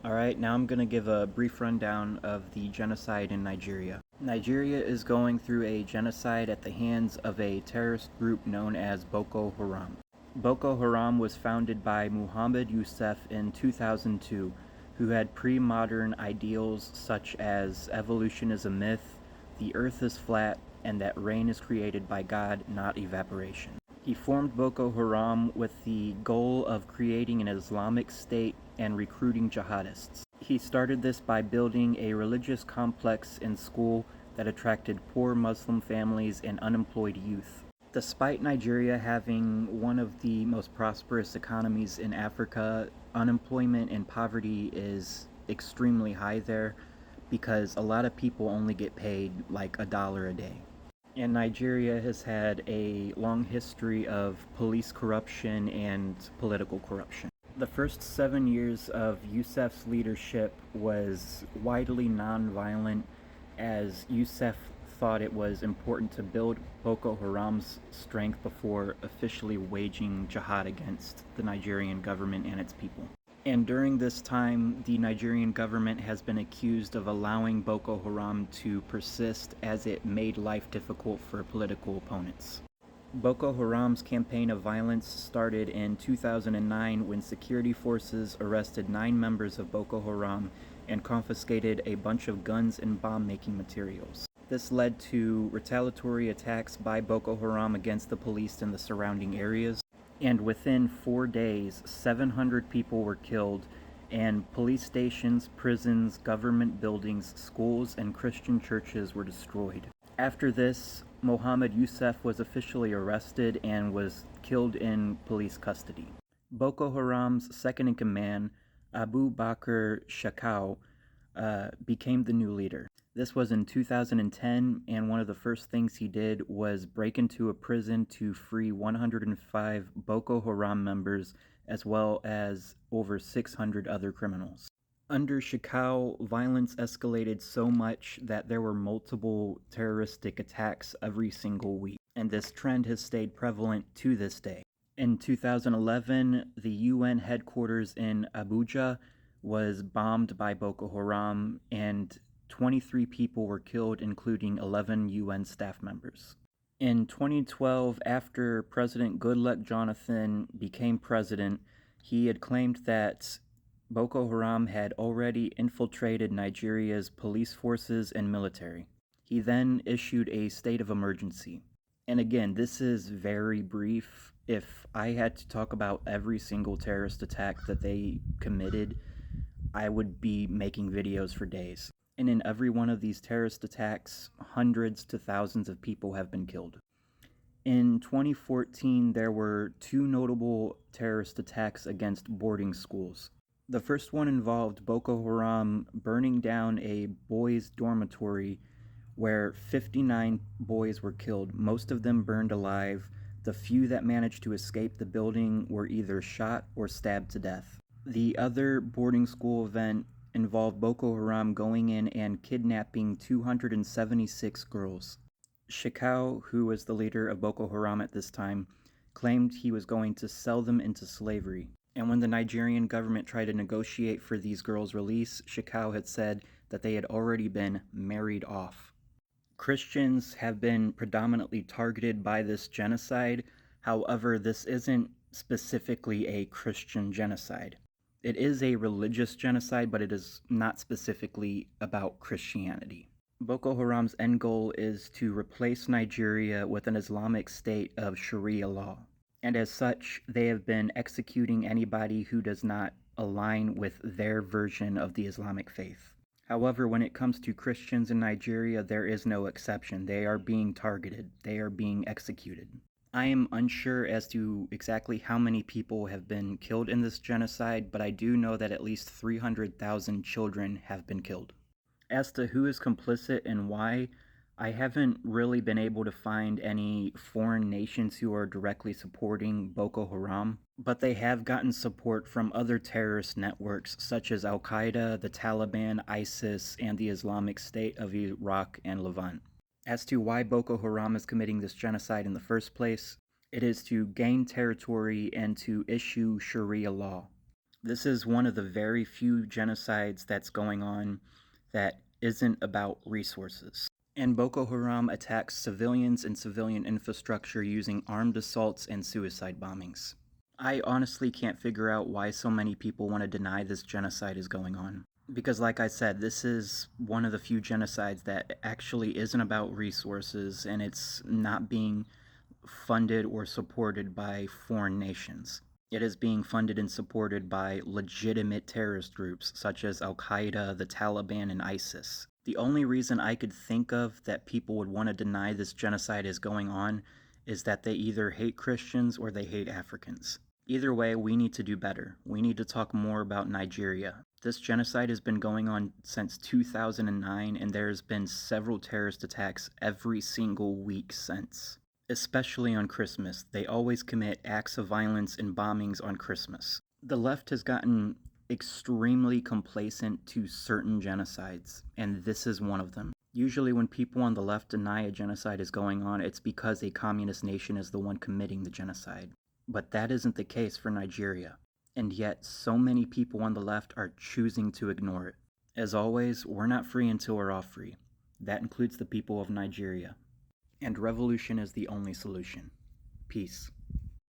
Alright, now I'm going to give a brief rundown of the genocide in Nigeria. Nigeria is going through a genocide at the hands of a terrorist group known as Boko Haram. Boko Haram was founded by Muhammad Yusuf in 2002, who had pre-modern ideals such as evolution is a myth, the earth is flat, and that rain is created by God, not evaporation. He formed Boko Haram with the goal of creating an Islamic state and recruiting jihadists. He started this by building a religious complex in school that attracted poor Muslim families and unemployed youth. Despite Nigeria having one of the most prosperous economies in Africa, unemployment and poverty is extremely high there because a lot of people only get paid like $1 a day. And Nigeria has had a long history of police corruption and political corruption. The first 7 years of Yusuf's leadership was widely nonviolent, as Yusuf thought it was important to build Boko Haram's strength before officially waging jihad against the Nigerian government and its people. And during this time, the Nigerian government has been accused of allowing Boko Haram to persist as it made life difficult for political opponents. Boko Haram's campaign of violence started in 2009 when security forces arrested 9 members of Boko Haram and confiscated a bunch of guns and bomb-making materials. This led to retaliatory attacks by Boko Haram against the police in the surrounding areas, and within 4 days, 700 people were killed, and police stations, prisons, government buildings, schools, and Christian churches were destroyed. After this, Mohammed Yusuf was officially arrested and was killed in police custody. Boko Haram's second-in-command, Abu Bakr Shekau, became the new leader. This was in 2010, and one of the first things he did was break into a prison to free 105 Boko Haram members as well as over 600 other criminals. Under Shekau, violence escalated so much that there were multiple terroristic attacks every single week, and this trend has stayed prevalent to this day. In 2011, the UN headquarters in Abuja was bombed by Boko Haram, and 23 people were killed, including 11 UN staff members. In 2012, after President Goodluck Jonathan became president, he had claimed that Boko Haram had already infiltrated Nigeria's police forces and military. He then issued a state of emergency. And again, this is very brief. If I had to talk about every single terrorist attack that they committed, I would be making videos for days. And in every one of these terrorist attacks, hundreds to thousands of people have been killed. In 2014, there were 2 notable terrorist attacks against boarding schools. The first one involved Boko Haram burning down a boys' dormitory where 59 boys were killed, most of them burned alive. The few that managed to escape the building were either shot or stabbed to death. The other boarding school event involved Boko Haram going in and kidnapping 276 girls. Shekau, who was the leader of Boko Haram at this time, claimed he was going to sell them into slavery. And when the Nigerian government tried to negotiate for these girls' release, Shekau had said that they had already been married off. Christians have been predominantly targeted by this genocide. However, this isn't specifically a Christian genocide. It is a religious genocide, but it is not specifically about Christianity. Boko Haram's end goal is to replace Nigeria with an Islamic state of Sharia law. And as such, they have been executing anybody who does not align with their version of the Islamic faith. However, when it comes to Christians in Nigeria, there is no exception. They are being targeted. They are being executed. I am unsure as to exactly how many people have been killed in this genocide, but I do know that at least 300,000 children have been killed. As to who is complicit and why, I haven't really been able to find any foreign nations who are directly supporting Boko Haram, but they have gotten support from other terrorist networks such as Al-Qaeda, the Taliban, ISIS, and the Islamic State of Iraq and Levant. As to why Boko Haram is committing this genocide in the first place, it is to gain territory and to issue Sharia law. This is one of the very few genocides that's going on that isn't about resources. And Boko Haram attacks civilians and civilian infrastructure using armed assaults and suicide bombings. I honestly can't figure out why so many people want to deny this genocide is going on. Because, like I said, this is one of the few genocides that actually isn't about resources and it's not being funded or supported by foreign nations. It is being funded and supported by legitimate terrorist groups such as Al Qaeda, the Taliban, and ISIS. The only reason I could think of that people would want to deny this genocide is going on is that they either hate Christians or they hate Africans. Either way, we need to do better. We need to talk more about Nigeria. This genocide has been going on since 2009, and there's been several terrorist attacks every single week since. Especially on Christmas, they always commit acts of violence and bombings on Christmas. The left has gotten extremely complacent to certain genocides, and this is one of them. Usually, when people on the left deny a genocide is going on, it's because a communist nation is the one committing the genocide. But that isn't the case for Nigeria, and yet so many people on the left are choosing to ignore it. As always, we're not free until we're all free. That includes the people of Nigeria. And revolution is the only solution. Peace.